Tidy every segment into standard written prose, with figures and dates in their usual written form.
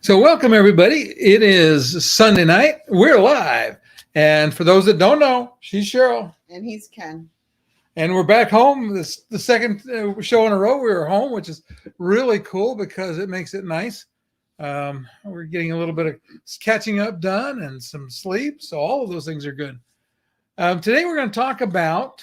So welcome everybody. It is Sunday night. We're live. And for those that don't know, she's Cheryl. And he's Ken. And we're back home. This the second show in a row we were home, which is really cool because it makes it nice. We're getting a little bit of catching up done and some sleep. So all of those things are good. Today we're going to talk about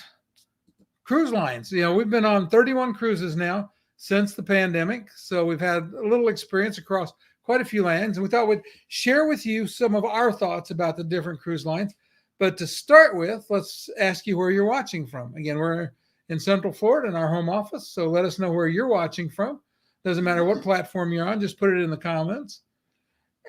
cruise lines. You know, we've been on 31 cruises now since the pandemic. So we've had a little experience across quite a few lands, and we thought we'd share with you some of our thoughts about the different cruise lines. But to start with, let's ask you where you're watching from. Again, we're in Central Florida in our home office, so let us know where you're watching from. Doesn't matter what platform you're on, just put it in the comments.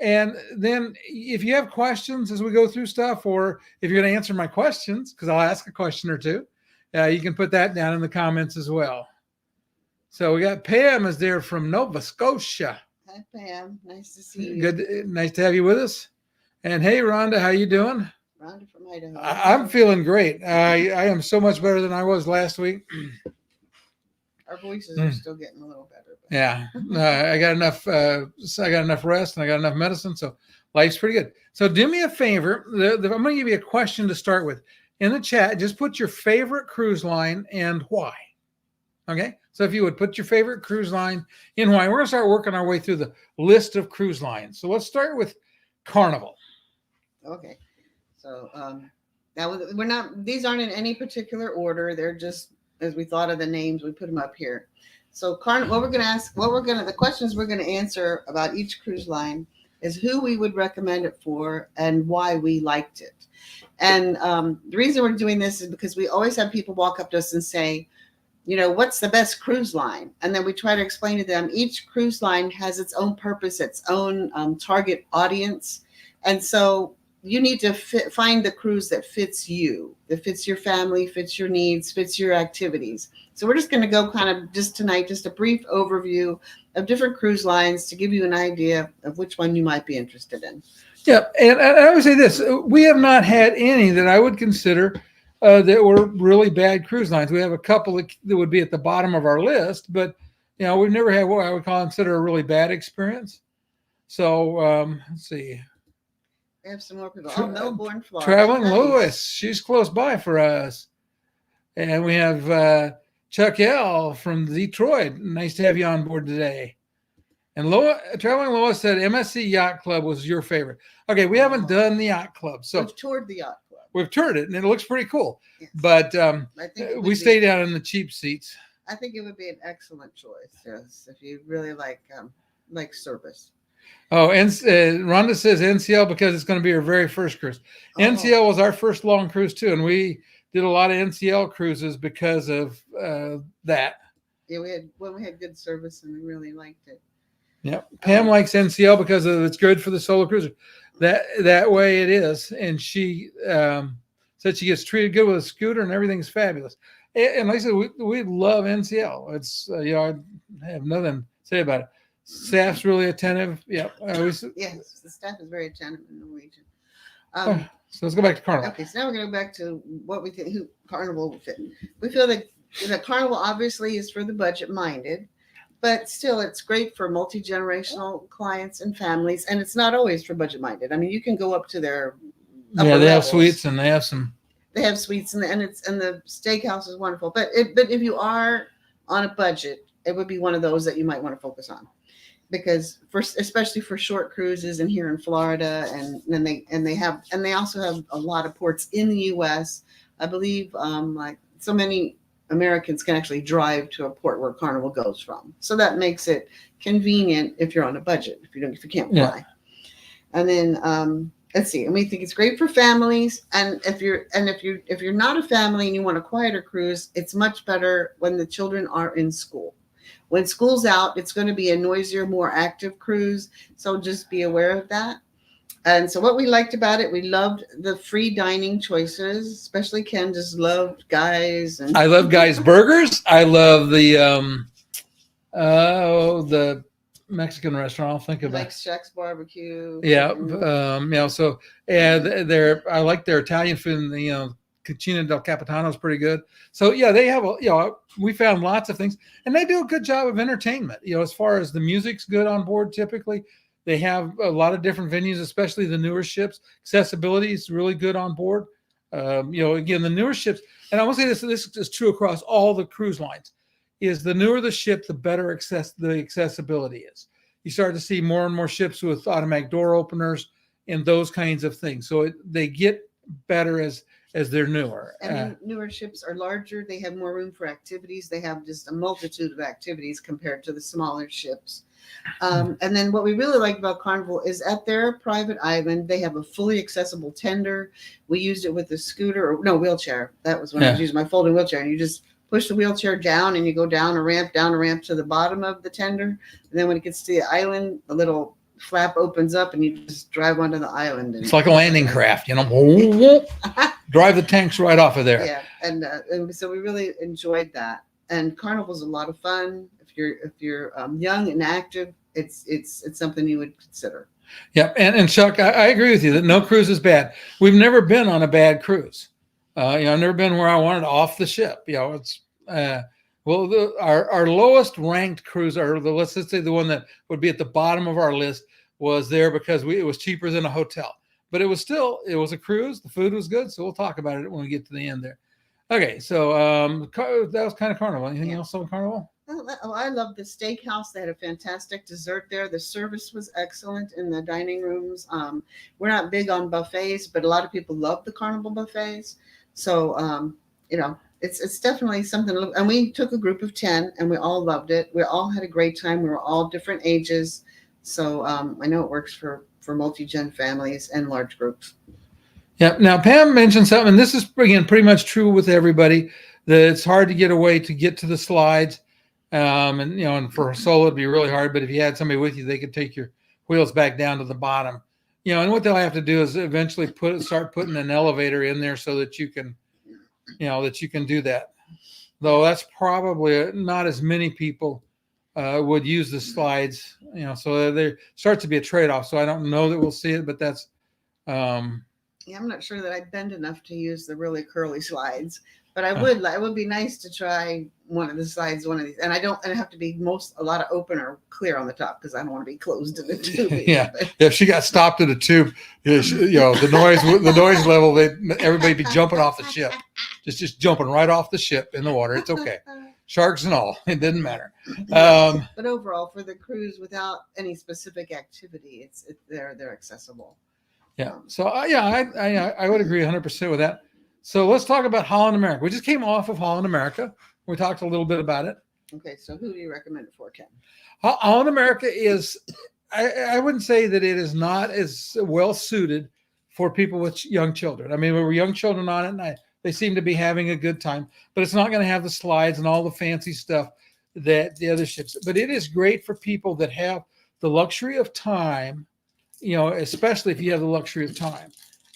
And then if you have questions as we go through stuff, or if you're going to answer my questions, because I'll ask a question or two, you can put that down in the comments as well. So we got Pam is there from Nova Scotia. Hi, Pam. Nice to see you. Good. Nice to have you with us. And hey, Rhonda, how you doing? Rhonda from Idaho. I'm feeling great. I am so much better than I was last week. Our voices are still getting a little better. But. Yeah, I got enough. I got enough rest, and I got enough medicine, so life's pretty good. So do me a favor. I'm going to give you a question to start with. In the chat, just put your favorite cruise line and why. Okay. So if you would put your favorite cruise line in Hawaii, we're going to start working our way through the list of cruise lines. So let's start with Carnival. Okay. So now we're not, these aren't in any particular order. They're just, as we thought of the names, we put them up here. So the questions we're going to answer about each cruise line is who we would recommend it for and why we liked it. And the reason we're doing this is because we always have people walk up to us and say, you know, what's the best cruise line? And then we try to explain to them each cruise line has its own purpose, its own target audience. And so you need to find the cruise that fits you, that fits your family, fits your needs, fits your activities. So we're just going to go kind of just tonight, just a brief overview of different cruise lines to give you an idea of which one you might be interested in. Yeah. And I would say this, we have not had any that I would consider that were really bad cruise lines. We have a couple that would be at the bottom of our list, but you know, we've never had what I would consider a really bad experience. So let's see. We have some more people. Melbourne, Florida. Traveling Lois, she's close by for us. And we have Chuck L from Detroit. Nice to have you on board today. And Traveling Lois said MSC Yacht Club was your favorite. Okay, we haven't done the Yacht Club. So we've toured the Yacht Club. We've toured it, and it looks pretty cool. Yes. But we stay down in the cheap seats. I think it would be an excellent choice, yes, if you really like service. Oh, and Rhonda says NCL because it's going to be her very first cruise. Oh. NCL was our first long cruise, too, and we did a lot of NCL cruises because of that. Yeah, we had good service, and we really liked it. Yeah, Pam likes NCL because it's good for the solo cruiser. That way it is, and she said she gets treated good with a scooter and everything's fabulous. And like I said, we love NCL. It's you know, I have nothing to say about it. Staff's really attentive. Yeah, yes, the staff is very attentive in Norwegian. So let's go back to Carnival. Okay, so now we're going to go back to what we think who Carnival will fit. We feel that Carnival obviously is for the budget-minded. But still, it's great for multi-generational clients and families, and it's not always for budget-minded. I mean, you can go up to their upper they levels. have suites, and they have some. They have suites, and the steakhouse is wonderful. But if you are on a budget, it would be one of those that you might want to focus on, because especially for short cruises and here in Florida, and they also have a lot of ports in the U.S. I believe like so many Americans can actually drive to a port where Carnival goes from. So that makes it convenient if you're on a budget, if you can't fly. Yeah. And then let's see. And we think it's great for families. And if you're not a family and you want a quieter cruise, it's much better when the children are in school. When school's out, it's going to be a noisier, more active cruise. So just be aware of that. And so what we liked about it, we loved the free dining choices, especially Ken just loved Guys. And I love Guys Burgers. I love the Mexican restaurant. I'll think about like Shaq's Barbecue. Yeah. So I like their Italian food, and Cucina del Capitano is pretty good. So yeah, they have we found lots of things, and they do a good job of entertainment. As far as the music's good on board, typically They have a lot of different venues, especially the newer ships. Accessibility is really good on board. Again, the newer ships, and I want to say this is true across all the cruise lines, is the newer the ship, the better the accessibility is. You start to see more and more ships with automatic door openers and those kinds of things. So they get better as they're newer. And newer ships are larger. They have more room for activities. They have just a multitude of activities compared to the smaller ships. And then what we really like about Carnival is at their private island, they have a fully accessible tender. We used it with the wheelchair. That was when I was using my folding wheelchair. And you just push the wheelchair down and you go down a ramp to the bottom of the tender. And then when it gets to the island, a little flap opens up and you just drive onto the island. It's like a landing craft, drive the tanks right off of there. Yeah, and so we really enjoyed that. And Carnival's a lot of fun. If you're young and active, it's something you would consider. Yeah, and Chuck, I agree with you that no cruise is bad. We've never been on a bad cruise. I've never been where I wanted off the ship. It's our lowest ranked cruise, or let's just say the one that would be at the bottom of our list, was there because it was cheaper than a hotel. But it was a cruise. The food was good, so we'll talk about it when we get to the end there. Okay, so that was kind of Carnival. Anything else on Carnival? Oh, I love the steakhouse. They had a fantastic dessert there. The service was excellent in the dining rooms. We're not big on buffets, but a lot of people love the Carnival buffets. So, it's definitely something to look. And we took a group of 10 and we all loved it. We all had a great time. We were all different ages. So I know it works for multi-gen families and large groups. Yeah. Now, Pam mentioned something, and this is, again, pretty much true with everybody, that it's hard to get away to get to the slides. And for a solo, it'd be really hard. But if you had somebody with you, they could take your wheels back down to the bottom. And what they'll have to do is eventually start putting an elevator in there so that you can do that. Though that's probably not as many people would use the slides, so there starts to be a trade-off. So I don't know that we'll see it, but that's. I'm not sure that I'd bend enough to use the really curly slides, but I would. It would be nice to try one of the slides, one of these, and I have to be a lot of open or clear on the top because I don't want to be closed in the tube. Yeah, if she got stopped in a tube, the noise level, everybody be jumping off the ship, just jumping right off the ship in the water. It's okay. Sharks and all, it didn't matter. But overall, for the cruise, without any specific activity, they're accessible. Yeah. So I would agree 100% with that. So let's talk about Holland America. We just came off of Holland America. We talked a little bit about it. Okay. So who do you recommend it for, Ken? Holland America is, I wouldn't say that it is not as well suited for people with young children. I mean, there were young children on it, and they seem to be having a good time, but it's not going to have the slides and all the fancy stuff that the other ships. But it is great for people that have the luxury of time, especially if you have the luxury of time,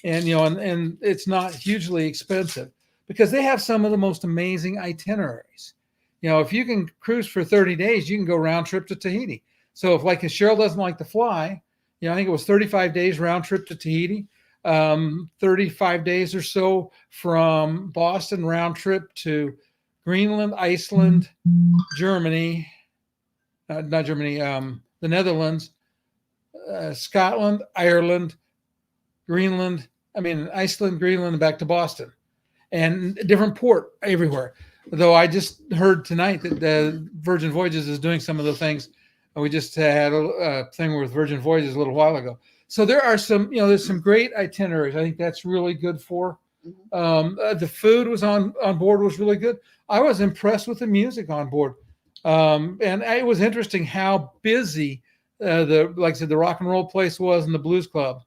and and it's not hugely expensive because they have some of the most amazing itineraries. If you can cruise for 30 days, you can go round trip to Tahiti. So if Cheryl doesn't like to fly, I think it was 35 days round trip to Tahiti. 35 days or so from Boston round trip to Greenland, Iceland, Germany, not Germany, the Netherlands, Scotland, Ireland, Iceland, Greenland, and back to Boston, and a different port everywhere. Though I just heard tonight that Virgin Voyages is doing some of the things. We just had a thing with Virgin Voyages a little while ago. So there are some, there's some great itineraries. I think that's really good for. The food was on board was really good. I was impressed with the music on board, and it was interesting how busy the rock and roll place was and the blues club.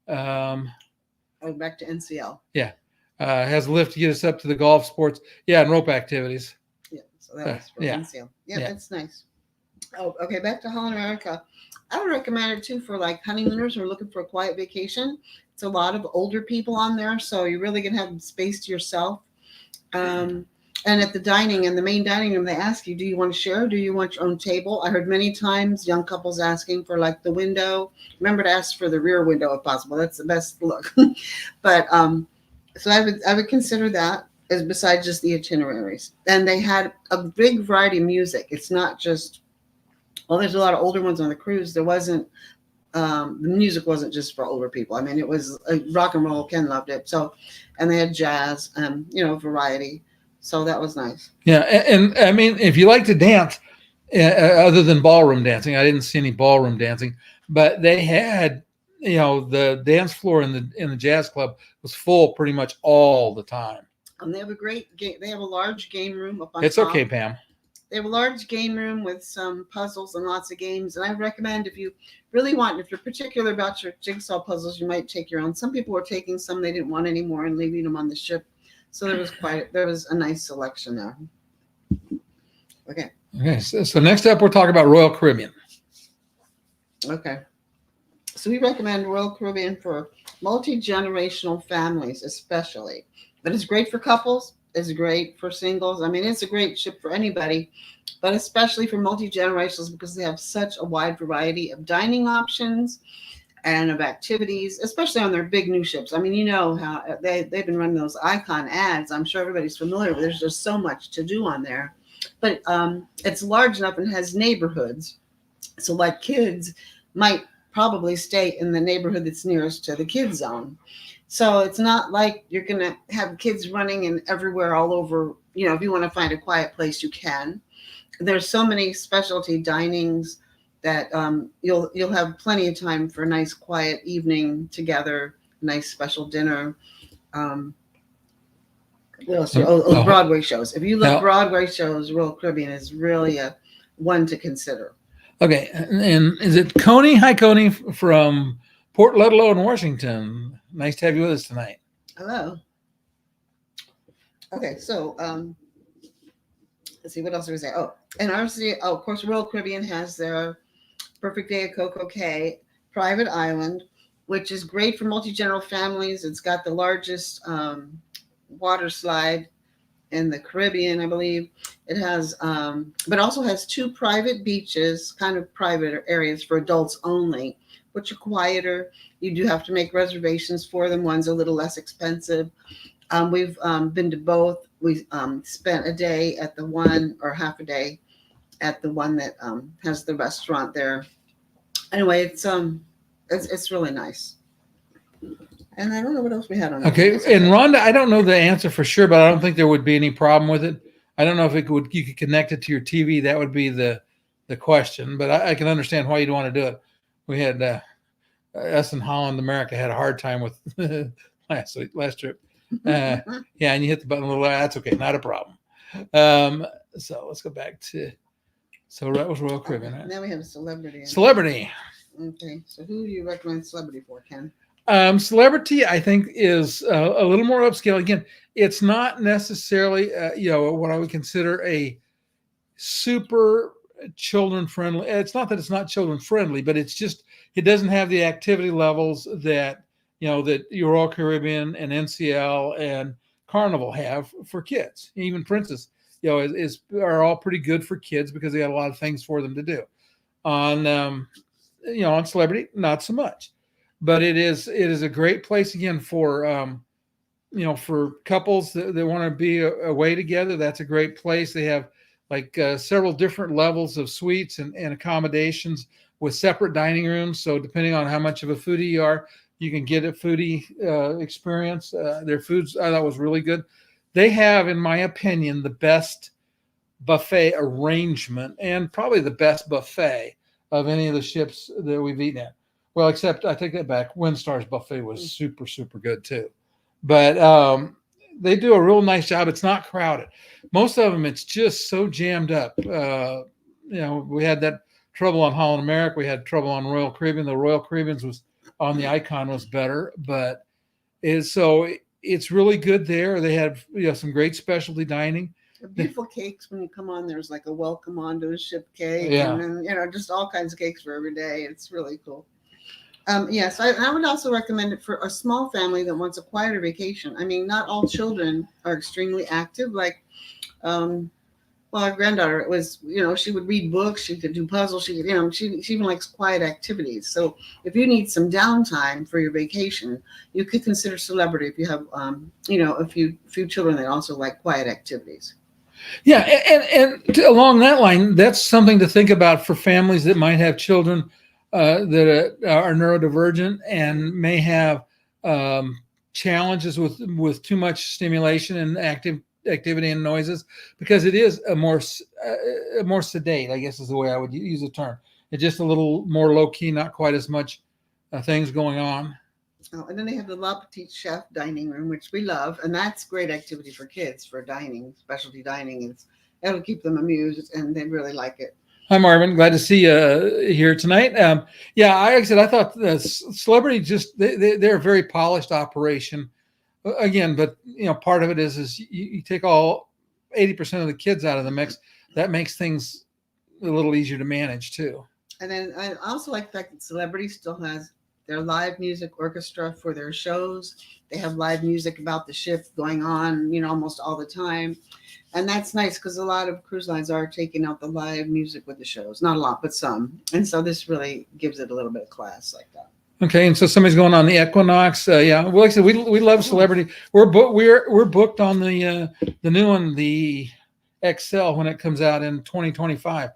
Back to NCL. Yeah, has a lift to get us up to the golf sports. Yeah, and rope activities. Yeah, so that was from NCL. Yeah, that's nice. Oh, okay. Back to Holland America. I would recommend it too for honeymooners who are looking for a quiet vacation. It's a lot of older people on there, so you're really gonna have space to yourself. And at the main dining room, they ask you, do you want to share? Do you want your own table? I heard many times young couples asking for the window. Remember to ask for the rear window if possible. That's the best look. But so I would consider that as besides just the itineraries. And they had a big variety of music. It's not just, there's a lot of older ones on the cruise. There wasn't the music wasn't just for older people. I mean, it was rock and roll. Ken loved it. So, and they had jazz, variety. So that was nice. Yeah, and I mean, if you like to dance, other than ballroom dancing, I didn't see any ballroom dancing, but they had, the dance floor in the jazz club was full pretty much all the time. They have a great game. They have a large game room up on It's top. okay, Pam. They have a large game room with some puzzles and lots of games. And I recommend if you really want, if you're particular about your jigsaw puzzles, you might take your own. Some people were taking some they didn't want anymore and leaving them on the ship. So there was a nice selection there. Okay. Okay. So next up, we're talking about Royal Caribbean. Okay. So we recommend Royal Caribbean for multi-generational families, especially. But it's great for couples. It's great for singles. I mean, it's a great ship for anybody, but especially for multi-generationals because they have such a wide variety of dining options and of activities, especially on their big new ships. I mean, you know how they've been running those icon ads. I'm sure everybody's familiar with. There's just so much to do on there. But it's large enough and has neighborhoods. So like kids might probably stay in the neighborhood that's nearest to the kids zone. So it's not like you're going to have kids running in everywhere all over. If you want to find a quiet place, you can. There's so many specialty dinings that you'll have plenty of time for a nice quiet evening together, nice special dinner. What else? Broadway shows. If you love Broadway shows, Royal Caribbean is really a one to consider. Okay, and is it Coney? Hi, Coney from Port Ludlow in Washington. Nice to have you with us tonight. Hello. Okay, so let's see, what else do we say? Oh, and RC, of course, Royal Caribbean has their Perfect Day at Coco Cay private island, which is great for multi-general families. It's got the largest water slide in the Caribbean, I believe. It has, but also has 2 private beaches, kind of private areas for adults only, which are quieter. You do have to make reservations for them. One's a little less expensive. We've been to both. We spent a day at the one, or half a day at the one that has the restaurant there. Anyway, it's really nice. And I don't know what else we had on. Okay, and Rhonda, I don't know the answer for sure, but I don't think there would be any problem with it. I don't know if you could connect it to your TV. That would be the question, but I can understand why you'd want to do it. We had us in Holland America had a hard time with last trip. Yeah, and you hit the button a little. That's okay, not a problem. So let's go back to. So that was Royal Caribbean. Right? Now we have a celebrity. Celebrity. Okay, so who do you recommend celebrity for, Ken? Celebrity, I think, is a little more upscale. Again, it's not necessarily, what I would consider a super children friendly. It's not that it's not children friendly, but it's just it doesn't have the activity levels that that Royal Caribbean and NCL and Carnival have for kids. Even Princess, are all pretty good for kids because they got a lot of things for them to do. On Celebrity, not so much. But it is a great place again for for couples that want to be away together. That's a great place. They have several different levels of suites and accommodations with separate dining rooms. So depending on how much of a foodie you are, you can get a foodie experience. Their foods I thought was really good. They have, in my opinion, the best buffet arrangement and probably the best buffet of any of the ships that we've eaten at. Well, except I take that back. Windstar's buffet was super, super good too. But they do a real nice job. It's not crowded. Most of them, it's just so jammed up. We had that trouble on Holland America. We had trouble on Royal Caribbean. The Royal Caribbean's was on the Icon was better, but it's really good there. They have some great specialty dining. Beautiful cakes when you come on. There's like a welcome onto the ship cake, yeah. And then just all kinds of cakes for every day. It's really cool. Yes, I would also recommend it for a small family that wants a quieter vacation. I mean, not all children are extremely active. Like, our granddaughter, it was, she would read books, she could do puzzles, she could, she even likes quiet activities. So if you need some downtime for your vacation, you could consider Celebrity if you have, a few children that also like quiet activities. Yeah, and along that line, that's something to think about for families that might have children that are neurodivergent and may have challenges with too much stimulation and activity and noises, because it is a more sedate, I guess is the way I would use the term. It's just a little more low key, not quite as much things going on. Oh, and then they have the La Petite Chef dining room, which we love, and that's great activity for kids for dining, specialty dining. It'll keep them amused, and they really like it. Hi, Marvin. Glad to see you here tonight. Yeah, like I said, I thought the Celebrity they're a very polished operation. Again, but part of it is you take all 80% of the kids out of the mix. That makes things a little easier to manage too. And then I also like the fact that Celebrity still has their live music orchestra for their shows. They have live music about the ship going on, almost all the time. And that's nice because a lot of cruise lines are taking out the live music with the shows. Not a lot, but some. And so this really gives it a little bit of class like that. Okay, and so somebody's going on the Equinox. Yeah, well, like I said, we love Celebrity. We're booked on the new one, the XL, when it comes out in 2025.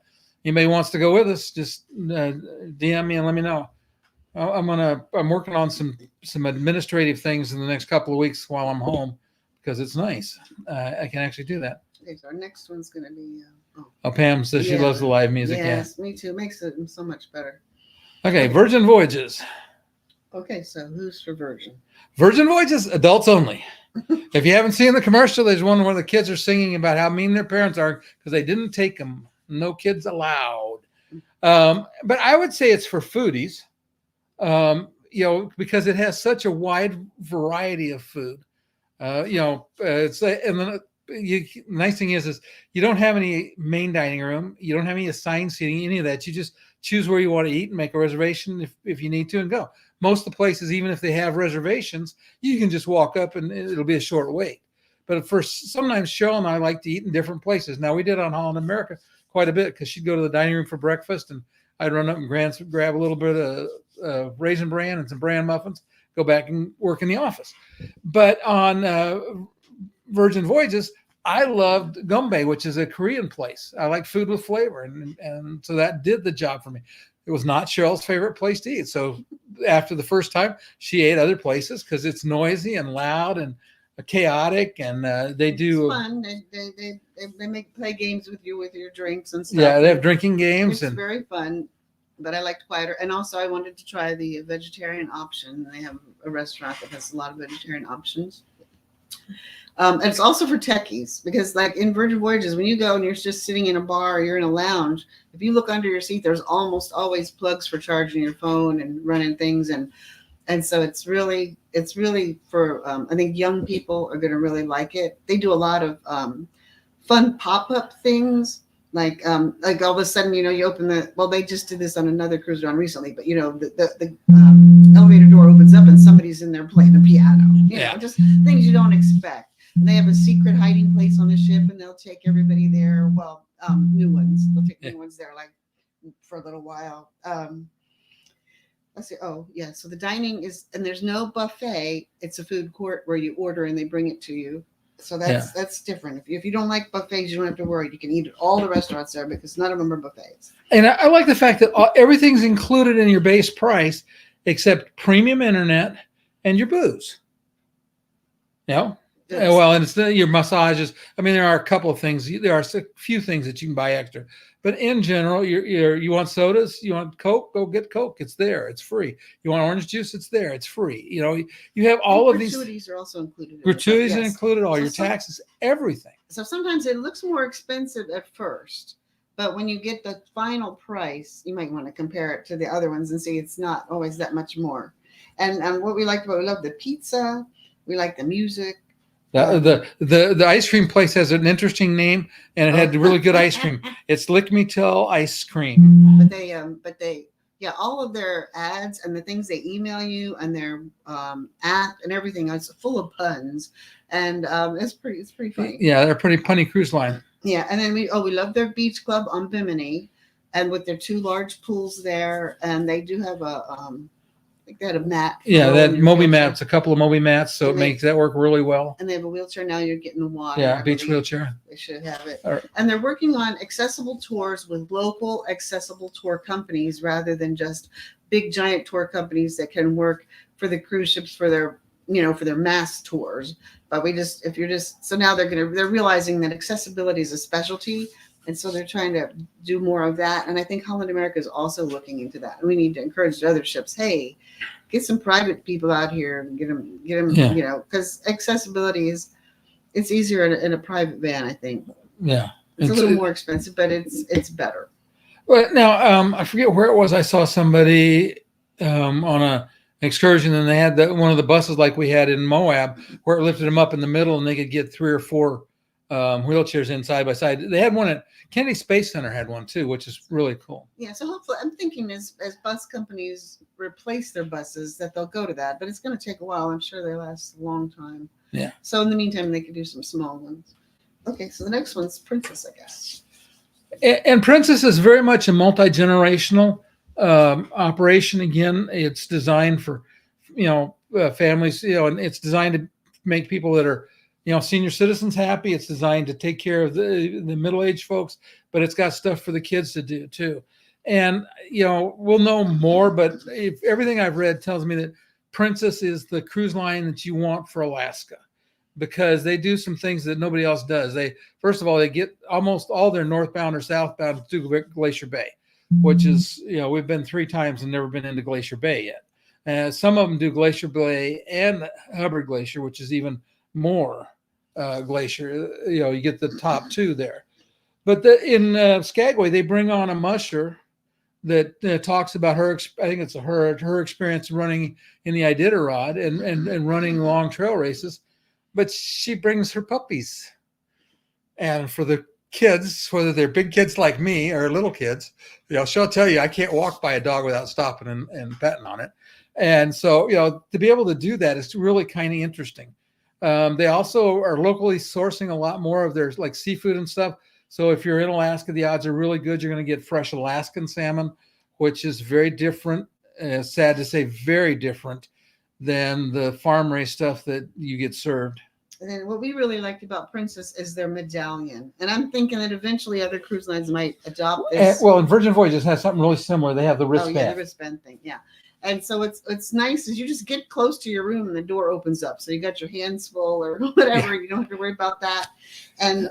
Anybody wants to go with us, just DM me and let me know. I'm working on some administrative things in the next couple of weeks while I'm home, because it's nice. I can actually do that. Okay, so our next one's going to be. Pam says she loves the live music. Yes, me too. Makes it so much better. Okay, Virgin Voyages. Okay, so who's for Virgin? Virgin Voyages, adults only. If you haven't seen the commercial, there's one where the kids are singing about how mean their parents are because they didn't take them. No kids allowed. But I would say it's for foodies. Because it has such a wide variety of food. It's and then nice thing is you don't have any main dining room. You don't have any assigned seating, any of that. You just choose where you want to eat and make a reservation if you need to and go. Most of the places, even if they have reservations, you can just walk up and it'll be a short wait. But sometimes Cheryl and I like to eat in different places. Now we did on Holland America quite a bit because she'd go to the dining room for breakfast and I'd run up and grab a little bit of raisin bran and some bran muffins, go back and work in the office. But on Virgin Voyages, I loved Gumbae, which is a Korean place. I like food with flavor, and so that did the job for me. It was not Cheryl's favorite place to eat. So after the first time, she ate other places because it's noisy and loud and chaotic, and they do fun. They play games with you with your drinks and stuff. Yeah, they have drinking games. It's very fun. But I liked quieter. And also I wanted to try the vegetarian option. They have a restaurant that has a lot of vegetarian options. And it's also for techies because like in Virgin Voyages, when you go and you're just sitting in a bar or you're in a lounge, if you look under your seat, there's almost always plugs for charging your phone and running things. And so it's really for, I think young people are going to really like it. They do a lot of fun pop-up things. Like all of a sudden, you open they just did this on another cruise on recently, but the elevator door opens up and somebody's in there playing a piano, just things you don't expect. And they have a secret hiding place on the ship and they'll take everybody there. Well, new ones, they'll take new ones there like for a little while. Let's see. Oh yeah. So the dining is, and there's no buffet. It's a food court where you order and they bring it to you. So that's different. If you don't like buffets, you don't have to worry. You can eat at all the restaurants there because none of them are buffets. And I like the fact that everything's included in your base price except premium internet and your booze. Yes. Well, and it's your massages. I mean, there are a couple of things. There are a few things that you can buy extra. But in general, you want sodas, you want Coke, go get Coke. It's there. It's free. You want orange juice? It's there. It's free. You have all of these. Gratuities are also included. Gratuities are included, all your taxes, everything. So sometimes it looks more expensive at first, but when you get the final price, you might want to compare it to the other ones and see it's not always that much more. And what we love the pizza. We like the music. The ice cream place has an interesting name, and it had really good ice cream. It's Lick Me Till Ice Cream. But they, all of their ads and the things they email you and their app and everything is full of puns, and it's pretty funny. Yeah, they're a pretty punny cruise line. Yeah, and then we love their beach club on Bimini, and with their 2 large pools there, and they do have think they had a mat. Yeah, that Moby wheelchair. mats, a couple of Moby mats, so it makes that work really well. And they have a wheelchair now. You're getting the water. Yeah, beach wheelchair. They should have it. Right. And they're working on accessible tours with local accessible tour companies rather than just big giant tour companies that can work for the cruise ships for their for their mass tours. But so now they're realizing that accessibility is a specialty. And so they're trying to do more of that. And I think Holland America is also looking into that. And we need to encourage the other ships, hey, get some private people out here and get them, because accessibility it's easier in a private van, I think. Yeah. It's a little more expensive, but it's better. Well, now, I forget where it was. I saw somebody on an excursion, and they had one of the buses like we had in Moab, where it lifted them up in the middle and they could get 3 or 4 wheelchairs in side by side. They had one at Kennedy Space Center, had one too, which is really cool. Yeah, so hopefully, I'm thinking as bus companies replace their buses that they'll go to that, but it's going to take a while. I'm sure they last a long time. Yeah. So in the meantime, they could do some small ones. Okay, so the next one's Princess, I guess. And Princess is very much a multi-generational operation. Again, it's designed for families, and it's designed to make people that are senior citizens happy. It's designed to take care of the middle-aged folks, but it's got stuff for the kids to do too. And, we'll know more, but if everything I've read tells me that Princess is the cruise line that you want for Alaska, because they do some things that nobody else does. First of all, they get almost all their northbound or southbound to Glacier Bay, which is, we've been 3 times and never been into Glacier Bay yet. Some of them do Glacier Bay and Hubbard Glacier, which is even more glacier. You get the top 2 there. But in Skagway, they bring on a musher that talks about her. I think it's her experience running in the Iditarod and running long trail races. But she brings her puppies, and for the kids, whether they're big kids like me or little kids, she'll tell you I can't walk by a dog without stopping and petting on it. And so, to be able to do that is really kind of interesting. They also are locally sourcing a lot more of their like seafood and stuff. So if you're in Alaska, the odds are really good you're going to get fresh Alaskan salmon, which is very different. Sad to say, very different than the farm raised stuff that you get served. And then what we really liked about Princess is their medallion. And I'm thinking that eventually other cruise lines might adopt this. And Virgin Voyages has something really similar. They have the wristband. Oh, yeah, the wristband thing. Yeah. And so it's nice as you just get close to your room and the door opens up. So you got your hands full or whatever. Yeah. You don't have to worry about that. And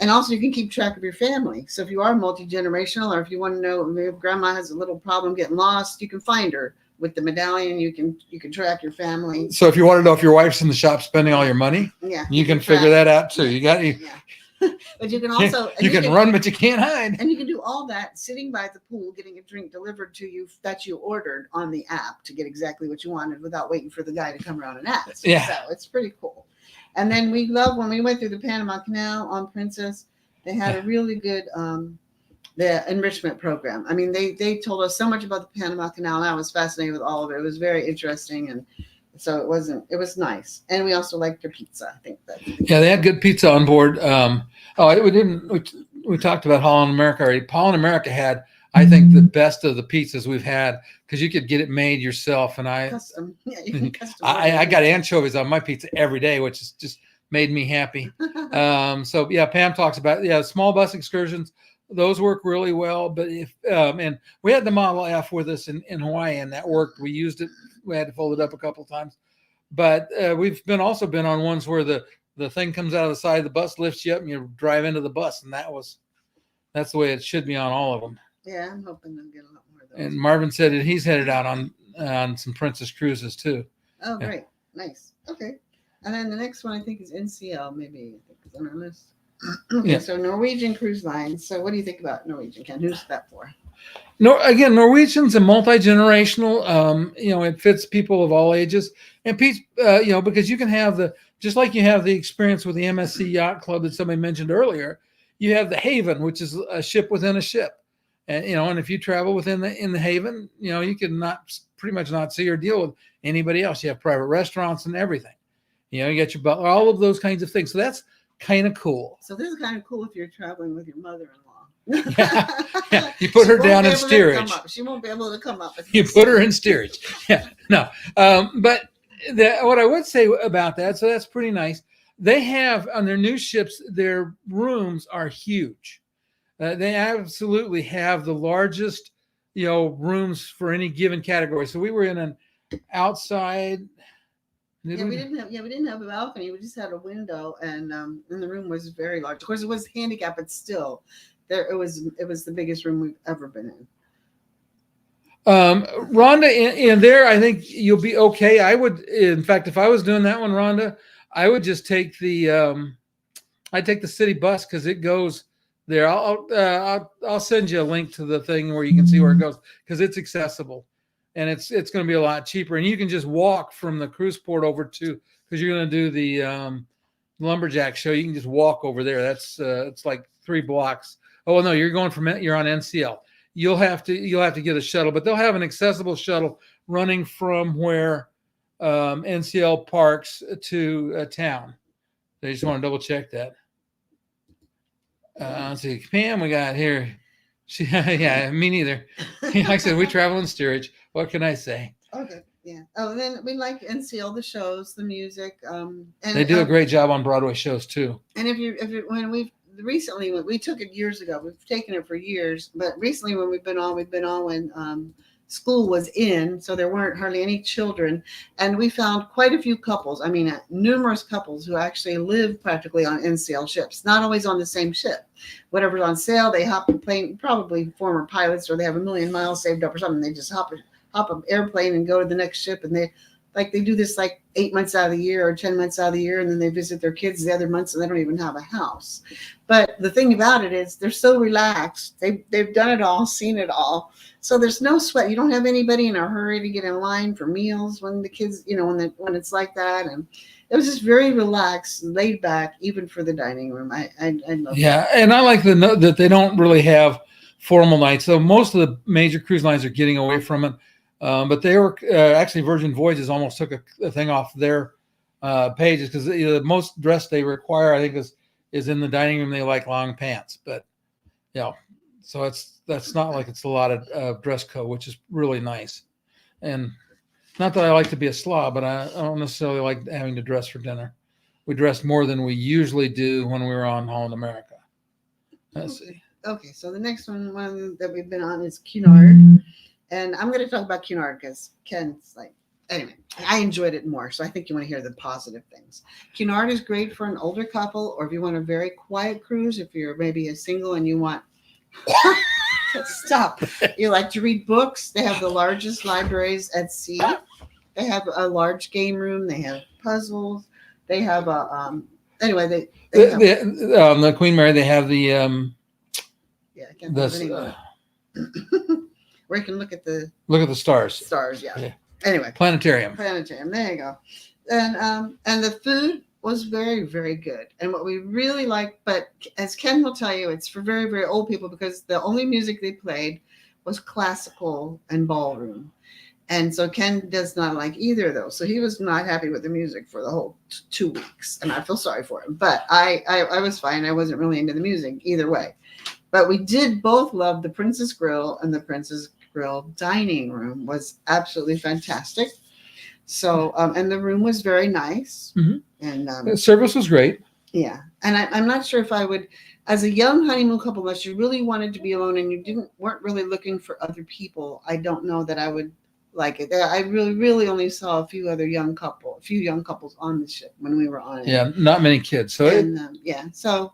also you can keep track of your family. So if you are multi-generational, or if you want to know if grandma has a little problem getting lost, you can find her. With the medallion, you can track your family. So if you want to know if your wife's in the shop spending all your money, you can figure that out too. But you can also you can run, but you can't hide. And you can do all that sitting by the pool, getting a drink delivered to you that you ordered on the app to get exactly what you wanted without waiting for the guy to come around and ask. Yeah. So it's pretty cool. And then we love when we went through the Panama Canal on Princess, they had a really good the enrichment program. I mean, they told us so much about the Panama Canal, and I was fascinated with all of it. It was very interesting, and so it was nice. And we also liked their pizza. I think that. Yeah, they had good pizza on board. We talked about Holland America already. Holland America had, I think, the best of the pizzas we've had because you could get it made yourself. And custom. Yeah, you can custom. I got anchovies on my pizza every day, which is just made me happy. So yeah, Pam talks about small bus excursions. Those work really well, but and we had the Model F with us in Hawaii, and that worked. We used it. We had to fold it up a couple of times, but we've also been on ones where the thing comes out of the side of the bus, lifts you up, and you drive into the bus, and that's the way it should be on all of them. Yeah, I'm hoping they'll get a lot more of those. And Marvin said that he's headed out on some Princess cruises too. Oh, great, nice. Okay, and then the next one I think is NCL. Maybe I think is on our list. Okay, so Norwegian Cruise Line. So what do you think about Norwegian, Ken? Who's that for? Again, Norwegian's a multi-generational, it fits people of all ages. And, because you can have just like you have the experience with the MSC Yacht Club that somebody mentioned earlier, you have the Haven, which is a ship within a ship. And, and if you travel within the Haven, you can pretty much not see or deal with anybody else. You have private restaurants and everything. You got your butler, all of those kinds of things. So that's kind of cool. So this is kind of cool if you're traveling with your mother-in-law. Yeah. You put her down in steerage. She won't be able to come up. You put her in steerage. Yeah, no. But what I would say about that, so that's pretty nice. They have on their new ships, their rooms are huge. They absolutely have the largest, rooms for any given category. So we were in an outside. We didn't have a balcony. We just had a window, and the room was very large. Of course, it was handicapped, but still, it was the biggest room we've ever been in. Rhonda, in there, I think you'll be okay. I would, in fact, if I was doing that one, Rhonda, I would just take I'd take the city bus because it goes there. I'll send you a link to the thing where you can see where it goes because it's accessible, and it's going to be a lot cheaper. And you can just walk from the cruise port over to, because you're going to do the lumberjack show. You can just walk over there. That's it's like 3 blocks. Oh no, you're on NCL. You'll have to get a shuttle, but they'll have an accessible shuttle running from where NCL parks to town. They just want to double check that. Let's see, Pam, we got here. Yeah, me neither. Like I said, we travel in steerage. What can I say? Okay, yeah. Oh, and then we like NCL, the shows, the music. And they do a great job on Broadway shows too. And when we took it years ago. We've taken it for years, but recently when we've been on when school was in, so there weren't hardly any children, and we found quite a few couples. I mean, numerous couples who actually live practically on NCL ships, not always on the same ship. Whatever's on sale, they hop a plane, probably former pilots, or they have 1 million miles saved up or something. They just hop an airplane and go to the next ship, and they do this like 8 months out of the year or 10 months out of the year, and then they visit their kids the other months, and they don't even have a house. But the thing about it is they're so relaxed. They've done it all, seen it all. So there's no sweat. You don't have anybody in a hurry to get in line for meals when the kids, when it's like that. And it was just very relaxed, laid back, even for the dining room. I love that. And I like that they don't really have formal nights. So most of the major cruise lines are getting away from it. But they were actually Virgin Voyages almost took a thing off their pages because the most dress they require, I think, is in the dining room. They like long pants, but so that's not like it's a lot of dress code, which is really nice. And not that I like to be a slob, but I don't necessarily like having to dress for dinner. We dress more than we usually do when we were on Holland America. Let's see. Okay, so the next one that we've been on is Cunard. And I'm going to talk about Cunard because Ken's anyway, I enjoyed it more. So I think you want to hear the positive things. Cunard is great for an older couple, or if you want a very quiet cruise, if you're maybe a single and you want, stop. You like to read books. They have the largest libraries at sea. They have a large game room. They have puzzles. They have anyway, the Queen Mary, they have the, I can't remember where you can look at the stars. Stars, yeah. Anyway, planetarium. There you go. And the food was very, very good. And what we really liked, but as Ken will tell you, it's for very, very old people because the only music they played was classical and ballroom. And so Ken does not like either of those. So he was not happy with the music for the whole 2 weeks. And I feel sorry for him. But I was fine. I wasn't really into the music either way. But we did both love the Princess Grill, and the Princess Grill dining room was absolutely fantastic. So, and the room was very nice. Mm-hmm. And the service was great. Yeah. And I'm not sure if I would, as a young honeymoon couple, unless you really wanted to be alone and you weren't really looking for other people, I don't know that I would like it. I really, really only saw a few young couples on the ship when we were on it. Yeah, not many kids. So so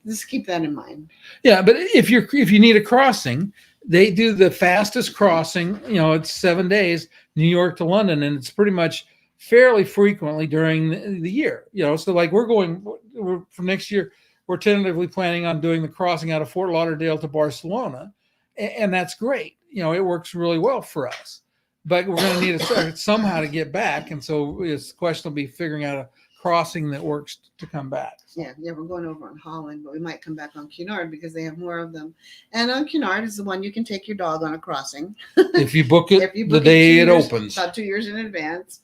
just keep that in mind. Yeah, but if you need a crossing, they do the fastest crossing. It's 7 days, New York to London, and it's pretty much fairly frequently during the year. So like we're from next year, we're tentatively planning on doing the crossing out of Fort Lauderdale to Barcelona, and that's great. It works really well for us. But we're going to need somehow to get back, and so the question will be figuring out a crossing that works to come back. So. Yeah, we're going over on Holland, but we might come back on Cunard because they have more of them. And on Cunard is the one you can take your dog on a crossing. If you book it the day it opens. About 2 years in advance.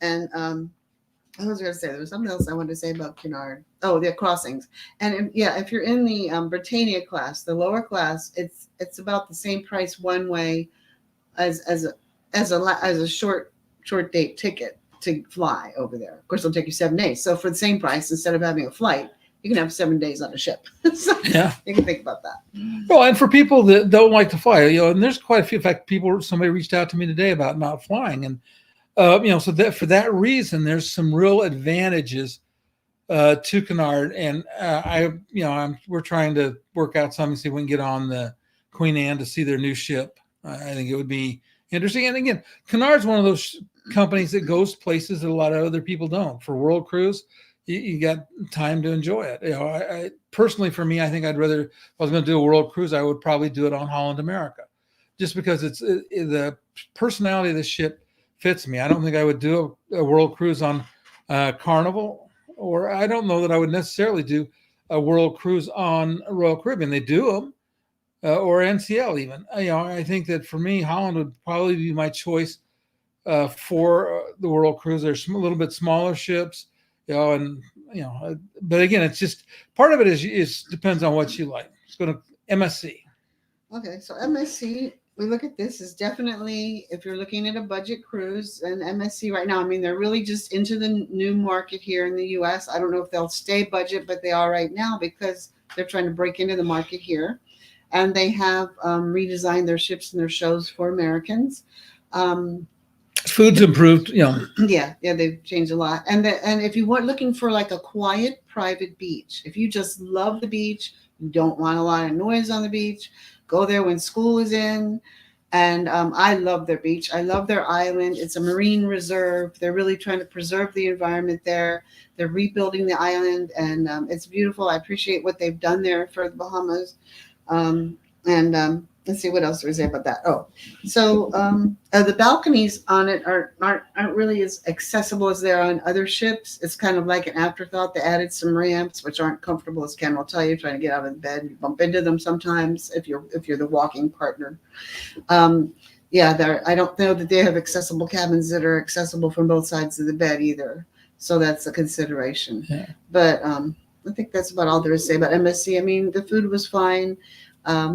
And I was going to say there was something else I wanted to say about Cunard. Oh, the crossings, and if you're in the Britannia class, the lower class, it's about the same price one way as a short date ticket to fly over there. Of course, it'll take you 7 days. So for the same price, instead of having a flight, you can have 7 days on a ship. So Yeah. you can think about that. Well, and for people that don't like to fly, and there's quite a few. In fact, somebody reached out to me today about not flying, and so that for that reason, there's some real advantages to Cunard, and we're trying to work out something, see if we can get on the Queen Anne to see their new ship. I think it would be interesting. And again, Cunard's one of those companies that goes places that a lot of other people don't. For World Cruise, you got time to enjoy it. I personally, for me, I think I'd rather, if I was going to do a World Cruise, I would probably do it on Holland America, just because the personality of the ship fits me. I don't think I would do a World Cruise on Carnival, or I don't know that I would necessarily do a World Cruise on Royal Caribbean. They do them, or NCL even. I think that for me, Holland would probably be my choice for the World Cruise. There's a little bit smaller ships, but again, it's just part of it is depends on what you like. It's going to MSC. Okay, so MSC, we look at this as definitely, if you're looking at a budget cruise, and MSC right now, I mean, they're really just into the new market here in the U.S. I don't know if they'll stay budget, but they are right now because they're trying to break into the market here. And they have redesigned their ships and their shows for Americans. Food's improved, Yeah, they've changed a lot. And if you weren't looking for like a quiet, private beach, if you just love the beach, you don't want a lot of noise on the beach, go there when school is in. And I love their beach. I love their island. It's a marine reserve. They're really trying to preserve the environment there. They're rebuilding the island, and it's beautiful. I appreciate what they've done there for the Bahamas. Let's see what else there is about that. Oh, so the balconies on it aren't really as accessible as they are on other ships. It's kind of like an afterthought. They added some ramps, which aren't comfortable, as Ken will tell you. Trying to get out of bed, you bump into them sometimes if you're the walking partner. I don't know that they have accessible cabins that are accessible from both sides of the bed either. So that's a consideration. Yeah. But I think that's about all there is to say about MSC. I mean, the food was fine.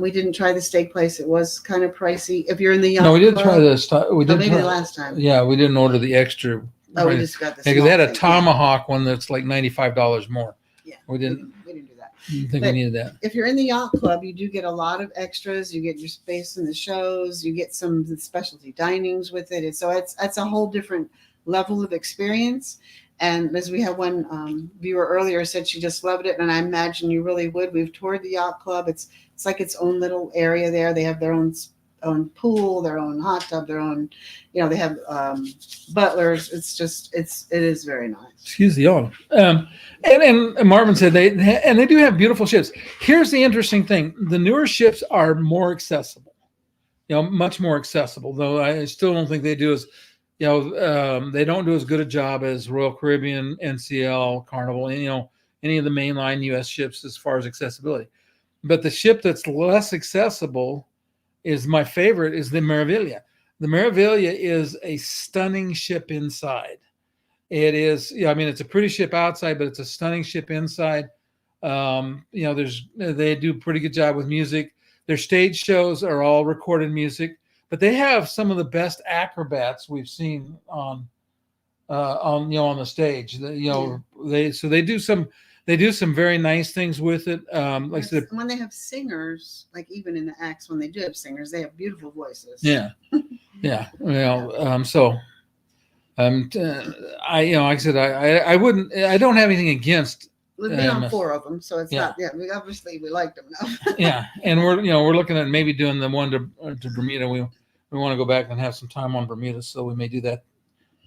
We didn't try the steak place. It was kind of pricey. If you're in the yacht no, we did club, try this. We did maybe the last time. Yeah, we didn't order the extra. We just got the because they had a tomahawk one that's like $95 more. Yeah, we didn't do that. Didn't think we needed that. If you're in the yacht club, you do get a lot of extras. You get your space in the shows. You get some specialty dinings with it. So it's a whole different level of experience. And as we had one viewer earlier said she just loved it, and I imagine you really would. We've toured the yacht club. It's like its own little area there. They have their own pool, their own hot tub, their own, they have butlers. It is very nice. Excuse the yawn. And Marvin said they do have beautiful ships. Here's the interesting thing: the newer ships are more accessible. Much more accessible. Though I still don't think they do as they don't do as good a job as Royal Caribbean, NCL, Carnival, and, any of the mainline U.S. ships as far as accessibility. But the ship that's less accessible is my favorite, is the Meraviglia. The Meraviglia is a stunning ship inside. It is, it's a pretty ship outside, but it's a stunning ship inside. They do a pretty good job with music. Their stage shows are all recorded music. But they have some of the best acrobats we've seen on the stage. They do some very nice things with it. Like I said, when they have singers, like even in the acts, when they do have singers, they have beautiful voices. Yeah, yeah. Like I said, I wouldn't. I don't have anything against. We've been on 4 of them, so it's not. Yeah, we liked them now. Yeah, and we're looking at maybe doing the one to Bermuda. We want to go back and have some time on Bermuda, so we may do that.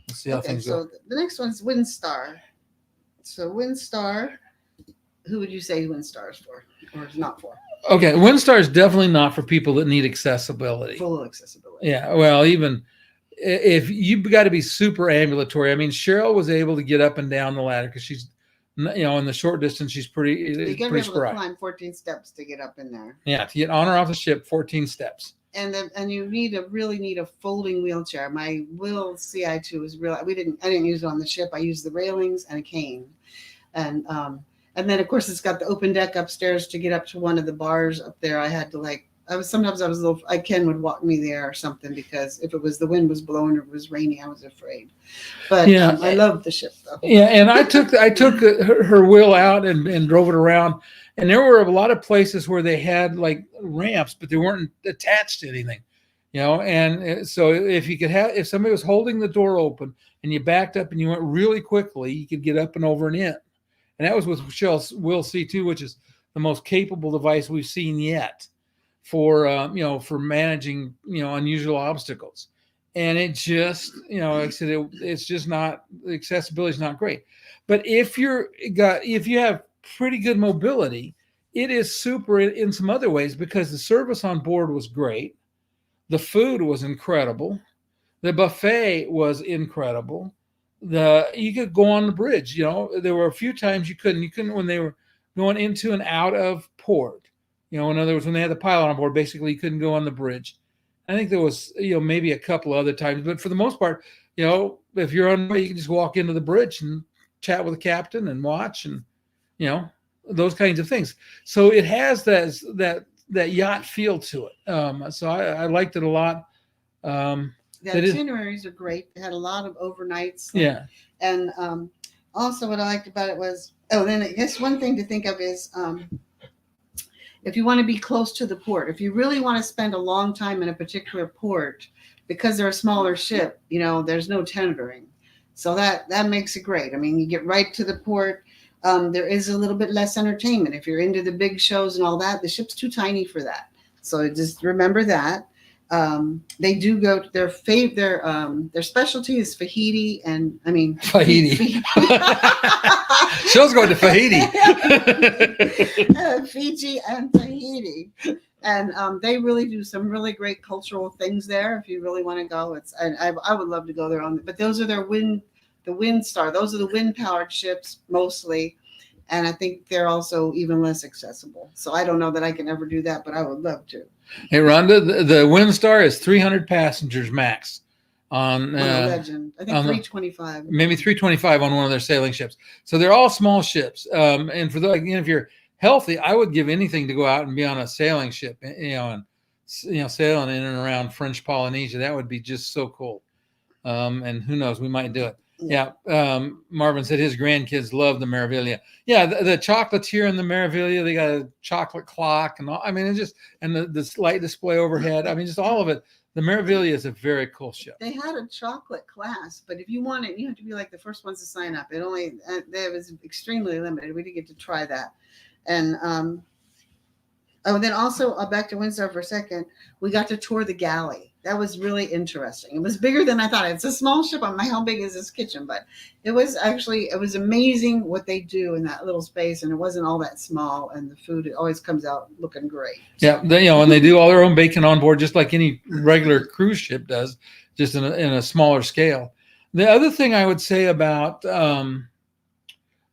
Let's see how things go. So the next one's Windstar. So Windstar, who would you say Windstar is for, or is not for? Okay, Windstar is definitely not for people that need accessibility. Full accessibility. Yeah, well, even if you've got to be super ambulatory. I mean, Cheryl was able to get up and down the ladder because she's, in the short distance, she's pretty. You got to be able to climb 14 steps to get up in there. Yeah, to get on or off the ship, 14 steps. and you really need a folding wheelchair. My Will CI2 was real. I didn't use it on the ship. I used the railings and a cane, and then of course it's got the open deck upstairs to get up to one of the bars up there. I had to sometimes I was a little. Ken would walk me there or something, because if it was the wind was blowing or it was raining, I was afraid. But I loved the ship though. Yeah, and I took her Will out and drove it around, and there were a lot of places where they had like ramps, but they weren't attached to anything, And so if somebody was holding the door open and you backed up and you went really quickly, you could get up and over and in. And that was with Michelle's Will C2, which is the most capable device we've seen yet for managing unusual obstacles. And it just like I said, it's just not, the accessibility is not great. But if you have pretty good mobility, it is super in some other ways, because the service on board was great, the food was incredible, the buffet was incredible. You could go on the bridge. There were a few times you couldn't when they were going into and out of port. In other words, when they had the pilot on board, basically you couldn't go on the bridge. I think there was, maybe a couple other times, but for the most part, if you're on, you can just walk into the bridge and chat with the captain and watch, and those kinds of things. So it has that yacht feel to it. So I liked it a lot. The itineraries are great. They had a lot of overnights. Yeah. And also what I liked about it was, then I guess one thing to think of is, if you want to be close to the port, if you really want to spend a long time in a particular port, because they're a smaller ship, there's no tendering. So that makes it great. I mean, you get right to the port. There is a little bit less entertainment. If you're into the big shows and all that, the ship's too tiny for that. So just remember that. They do go to their specialty is Fahiti, Fahiti. Show's going to Fahiti. Fiji and Tahiti, and they really do some really great cultural things there. If you really want to go, I would love to go there but those are the Windstar. Those are the wind powered ships mostly. And I think they're also even less accessible. So I don't know that I can ever do that, but I would love to. Hey, Rhonda, the Windstar is 300 passengers max on Legend. I think 325. Maybe 325 on one of their sailing ships. So they're all small ships. And for if you're healthy, I would give anything to go out and be on a sailing ship, and sailing in and around French Polynesia. That would be just so cool. And who knows, we might do it. Yeah. Marvin said his grandkids love the Meraviglia. Yeah. The chocolatier in the Meraviglia, they got a chocolate clock and all. I mean, it's just, and the light display overhead. I mean, just all of it. The Meraviglia is a very cool ship. They had a chocolate class, but if you want it, you have to be like the first ones to sign up. It was extremely limited. We didn't get to try that. And, then also back to Windstar for a second, we got to tour the galley. That was really interesting. It was bigger than I thought. It's a small ship. How big is this kitchen? But it was amazing what they do in that little space. And it wasn't all that small. And the food, it always comes out looking great. Yeah. And they do all their own bacon on board, just like any regular cruise ship does, just in a smaller scale. The other thing I would say about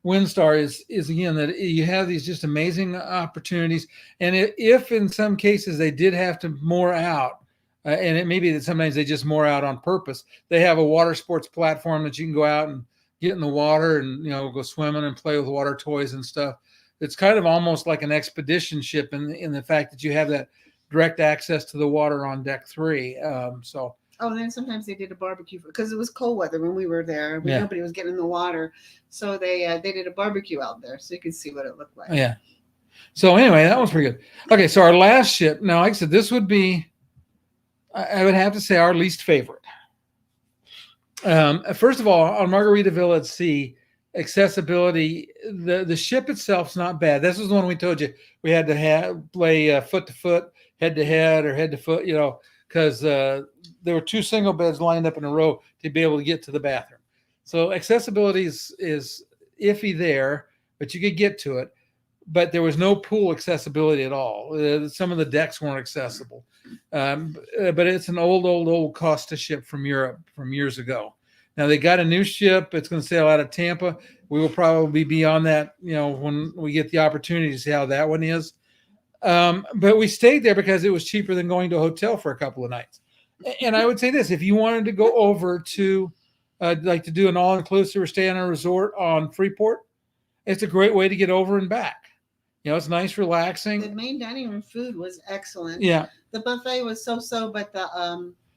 Windstar is again, that you have these just amazing opportunities. And if in some cases they did have to moor out, and it may be that sometimes they just moor out on purpose. They have a water sports platform that you can go out and get in the water and go swimming and play with water toys and stuff. It's kind of almost like an expedition ship in the fact that you have that direct access to the water on deck 3. And then sometimes they did a barbecue because it was cold weather when we were there. Nobody was getting in the water, so they did a barbecue out there, so you could see what it looked like. Yeah. So anyway, that was pretty good. Okay, so our last ship. Now, like I said, this would be, I would have to say, our least favorite. First of all, on Margaritaville at sea, accessibility, the ship itself's not bad. This was the one we told you we had to play foot to foot, head to head, or head to foot, because there were 2 single beds lined up in a row to be able to get to the bathroom. So accessibility is iffy there, but you could get to it. But there was no pool accessibility at all. Some of the decks weren't accessible. But it's an old Costa ship from Europe from years ago. Now they got a new ship. It's going to sail out of Tampa. We will probably be on that, when we get the opportunity to see how that one is. But we stayed there because it was cheaper than going to a hotel for a couple of nights. And I would say this: if you wanted to go over to, like to do an all-inclusive or stay on a resort on Freeport, it's a great way to get over and back. It's nice, The relaxing. main dining room food was excellent. Yeah, The buffet was so, but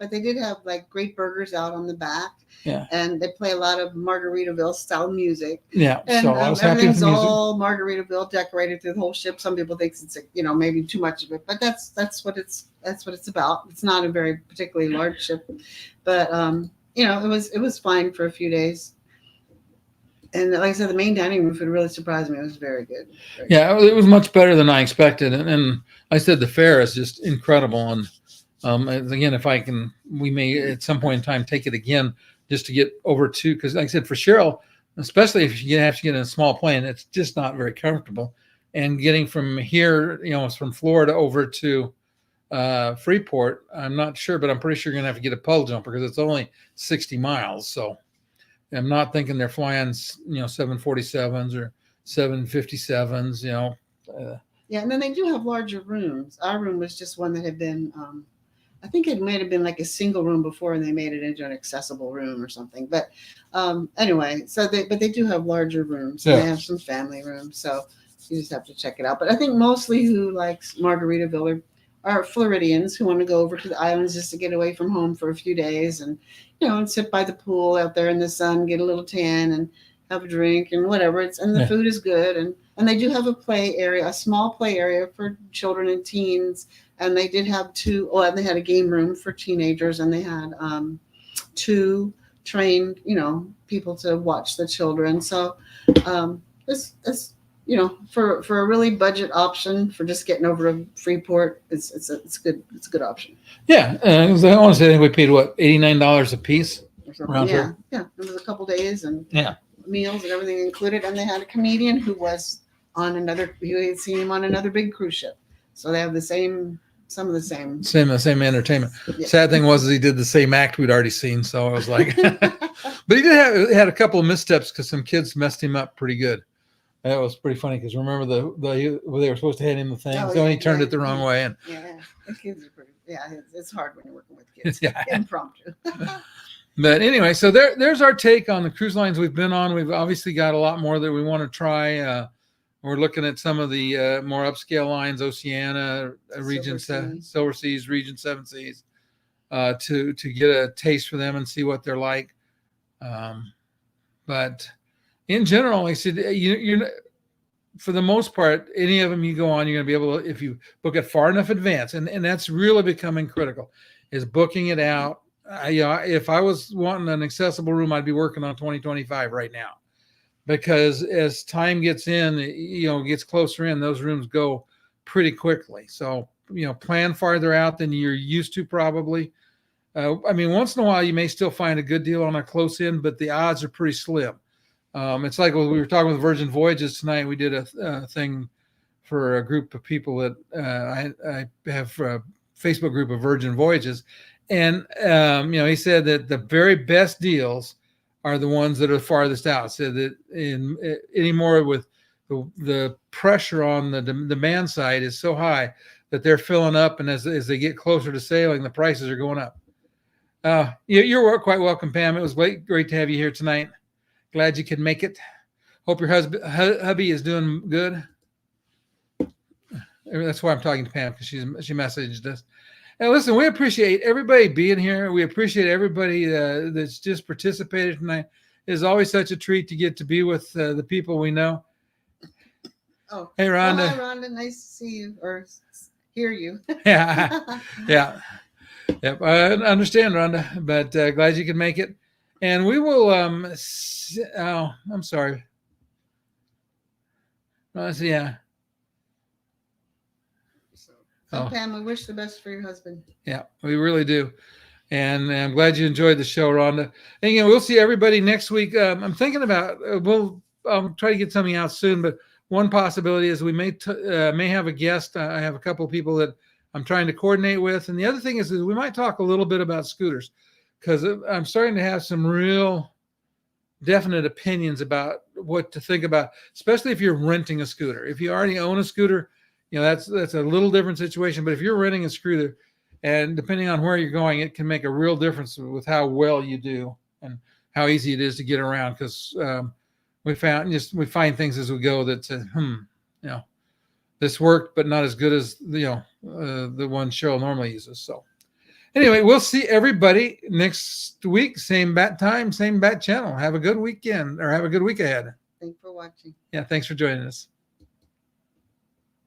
they did have like great burgers out on the back, yeah, and they play a lot of Margaritaville style music. yeah. And So I was happy with everything's the music. all Margaritaville decorated through the whole ship. Some people think it's maybe too much of it, but that's what it's about. It's not a very particularly large ship, but it was fine for a few days. And like I said, the main dining room food really surprised me. It was very good. Very good. Yeah, it was much better than I expected, and I said the fare is just incredible. And again, if I can, we may at some point in time take it again just to get over to, because like I said, for Cheryl, especially if you have to get in a small plane, it's just not very comfortable. And getting from here, from Florida over to Freeport, I'm not sure, but I'm pretty sure you're gonna have to get a puddle jumper because it's only 60 miles. So I'm not thinking they're flying, 747s or 757s. Yeah, and then they do have larger rooms. Our room was just one that had been, I think it might have been like a single room before, and they made it into an accessible room or something. But anyway, but they do have larger rooms. Yeah. They have some family rooms, so you just have to check it out. But I think mostly who likes Margaritaville are Floridians who want to go over to the islands just to get away from home for a few days and and sit by the pool out there in the sun, get a little tan and have a drink and whatever. And the food is good, and they do have a small play area for children and teens, and they did have and they had a game room for teenagers, and they had 2 trained people to watch the children. So this for a really budget option for just getting over to Freeport, it's a good option. Yeah, I want to say I think we paid $89 a piece. Yeah, it was a couple days and meals and everything included, and they had a comedian who was you had seen him on another big cruise ship, so they have some of the same entertainment. Yeah. Sad thing was he did the same act we'd already seen, so I was like, but he had a couple of missteps because some kids messed him up pretty good. That was pretty funny because remember they were supposed to hand him the thing, so he turned it the wrong way. And the kids are pretty. Yeah, it's hard when you're working with kids. Yeah. Impromptu. But anyway, so there's our take on the cruise lines we've been on. We've obviously got a lot more that we want to try. We're looking at some of the more upscale lines, Oceania, Regent Silver Seas, Regent Seven Seas, to get a taste for them and see what they're like. But in general, like I said, you're for the most part, any of them you go on, you're going to be able to, if you book it far enough advance, and that's really becoming critical, is booking it out. If I was wanting an accessible room, I'd be working on 2025 right now, because as time gets in, gets closer in, those rooms go pretty quickly. So, plan farther out than you're used to probably. Once in a while you may still find a good deal on a close in, but the odds are pretty slim. It's like when we were talking with Virgin Voyages tonight. We did a thing for a group of people that I have a Facebook group of Virgin Voyages. And, he said that the very best deals are the ones that are farthest out. So that anymore with the pressure on the demand side is so high that they're filling up. And as they get closer to sailing, the prices are going up. You're quite welcome, Pam. It was great to have you here tonight. Glad you could make it. Hope your hubby is doing good. That's why I'm talking to Pam, because she messaged us. And listen, we appreciate everybody being here. We appreciate everybody that's just participated tonight. It is always such a treat to get to be with the people we know. Oh, hey, Rhonda. Well, hi, Rhonda. Nice to see you or hear you. Yeah. Yep. I understand, Rhonda, but glad you could make it. And we will. I'm sorry. Yeah. Pam, we wish the best for your husband. Yeah, we really do. And I'm glad you enjoyed the show, Rhonda. And again, we'll see everybody next week. I'm thinking about we'll try to get something out soon, but one possibility is we may have a guest. I have a couple of people that I'm trying to coordinate with. And the other thing is we might talk a little bit about scooters, because I'm starting to have some real definite opinions about what to think about, especially if you're renting a scooter. If you already own a scooter, that's a little different situation. But if you're renting a screw there, and depending on where you're going, it can make a real difference with how well you do and how easy it is to get around. Because we find things as we go that this worked, but not as good as the one Cheryl normally uses. So anyway, we'll see everybody next week. Same bat time, same bat channel. Have a good weekend, or have a good week ahead. Thanks for watching. Yeah, thanks for joining us.